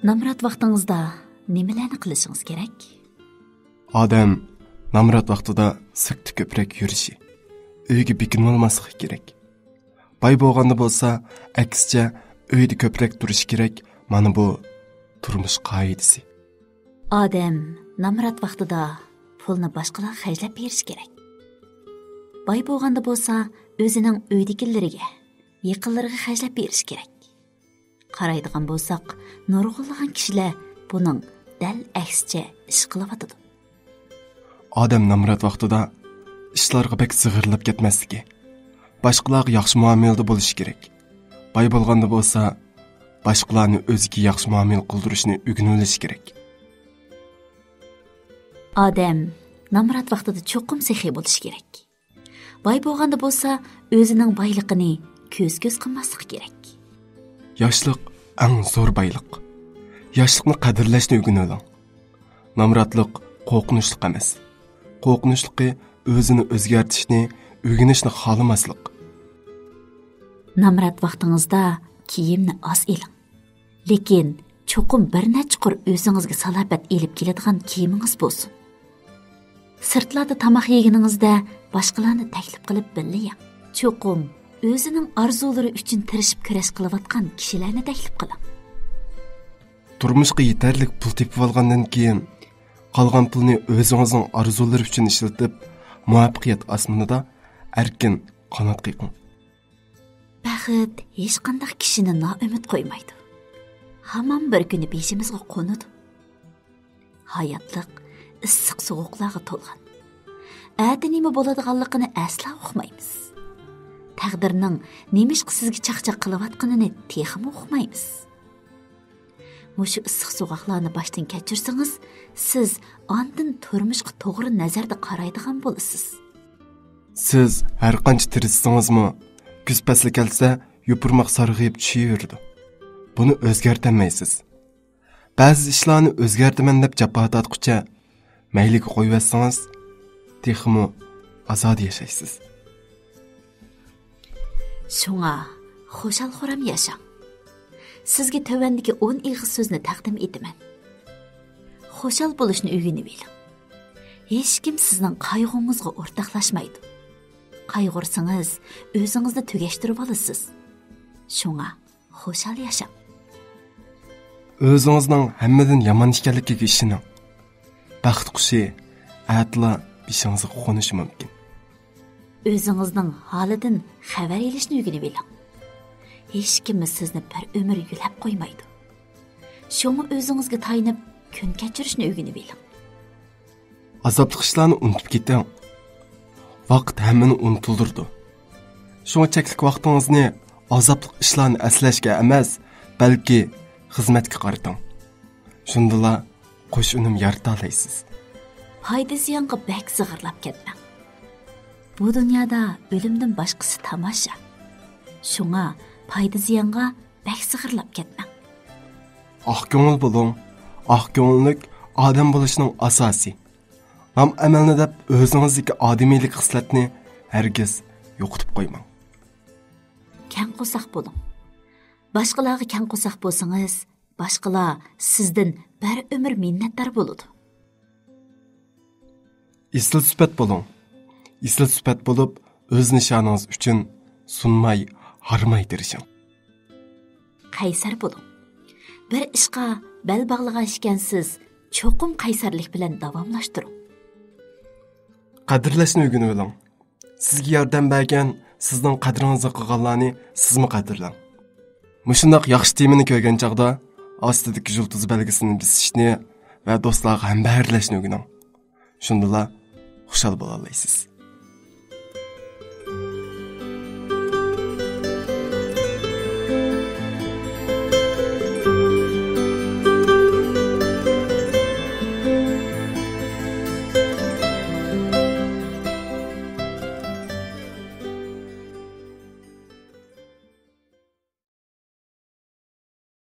Namrat vaqtingizda nimalarni qilishingiz kerak? Odam namrat vaqtida sirtda ko'proq yurishi, uyga bekinib olmasligi kerak. Boy bo'lganda bo'lsa, aksicha uyda ko'proq turishi kerak. Mana bu turmush qoidasi. Odam namrat vaqtida pulni boshqalarga xarjlab berish kerak. Boy bo'lganda bo'lsa, o'zining uydagilariga, yaqinlariga xarjlab berish kerak. Qaraydigan bo'lsak, nurg'unlagan kishilar buning dal aksicha ish qilyotadi. Odam namrat vaqtida ishlarga bek sig'irlab ketmasligi, boshqalarga yaxshi muomalada bo'lishi kerak. Boy bo'lganda bo'lsa, boshqalarni o'ziga yaxshi muomala qildirishni o'rganish kerak. Odam namrat vaqtida cho'qim sexiy bo'lishi kerak. Boy bo'lganda bo'lsa, o'zining boyligini ko'z-ko'z qilmasligi kerak. Yoshlik eng zo'r boylik. Yoshlikni qadrlashni o'rganing. Namratlik qo'rqinchli emas. Qo'rqinchligi o'zini o'zgartirishni, o'rganishni xohlamaslik. Namrat vaqtingizda kiyimni oz eling. Lekin cho'qim bir nechqur o'zingizga salobat elib keladigan kiyimingiz bo'lsin. Sirtlarda tamoq yeganingizda boshqalarni taklif qilib billaying. Cho'qim o'zining orzulari uchun tirishib kurash qilayotgan kishilarni taklif qiling. Turmushga yetarlik pul tepib olgandan keyin qolgan pulni o'zingizning orzulari uchun ishlatib, muvaffaqiyat osmonida erkin qanot qiqing. Baxit hech qanday kishini noumid qo'ymaydi. Hamon bir kuni beshimizga qo'nadi. Hayotlik issiq sovuqlarga to'lgan. Ati nima bo'ladiganligini asla uqmaymiz. Taqdirning nemishqa sizga chaqchaq qilayotganini texmi uqmaymiz. Mushu issiq sovuqlarni boshdan kechirsangiz, siz ondan turmushga to'g'ri nazarda qaraydigan bo'lasiz. Siz har qancha tirishsangizmi, kuz fasli kelsa, yupurmoq sarg'ayib tushaverdi. Buni o'zgartirmaysiz. Ba'zi ishlarni o'zgartiraman deb jafo tortguncha mayliga qo'yversangiz, texmi azod yashaysiz. Shunga xo'shal-xuram yashang. Sizga tövendeki 10 ig'iz so'zni taqdim etaman. Xo'shal bo'lishni o'rganib oling. Hech kim sizning qayg'ungizga o'rtoqlashmaydi. Qayg'ursangiz, o'zingizni tugashtirib olasiz. Shunga xo'shal yashang. O'zingizning hammadan yomon ekanligiga ishoning. Baxt qushi atla beshingizga qo'nishi mumkin. O'zingizning holidan xabar olishni o'rganib oling. Hech kim sizni bir umr yulab qo'ymaydi. Shunga o'zingizga tayinib kun kechirishni o'rganib oling. Azobli ishlarni unutib keting. Vaqt hammani unutildirdi. Shunga cheklik vaqtingizni azobli ishlarni aslashga emas, balki xizmatga qarating. Shundala qo'sh unum yarata olasiz. Foyda ziyonga bak sig'irlab ketmang. Bu dunyoda o'limdan boshqasi tomosha. Shunga foyda ziyonga bak sig'irlab ketmang. Oq ko'ngil bo'ling. Oq ko'ngillik odam bo'lishning asosi. Nam amalni deb o'zingizdagi odamiylik xislatni hargiz yo'qotib qo'ymang. Kang qo'saq bo'ling. Boshqalarga kang qo'saq bo'lsangiz, boshqalar sizdan bir umr minnatdor bo'ladi. Isl sifat bo'ling. Isl sifat bo'lib, o'z nishoningiz uchun sunmay, harmay tirishing. Qaysar bo'ling. Bir ishqa bel bog'lagan ekansiz, cho'qim qaysarlik bilan davomlashtiring. Qadrlashni o'rganib oling. Sizga yordam bergan, sizning qadringizni qilganlarni sizmi qadrlang. Mushundaq yaxshi temini ko'rgan chaqda ostidagi yulduz belgisini bisishni va do'stlarga hamdardlashni o'rganing. Shundala xushal bo'la olasiz.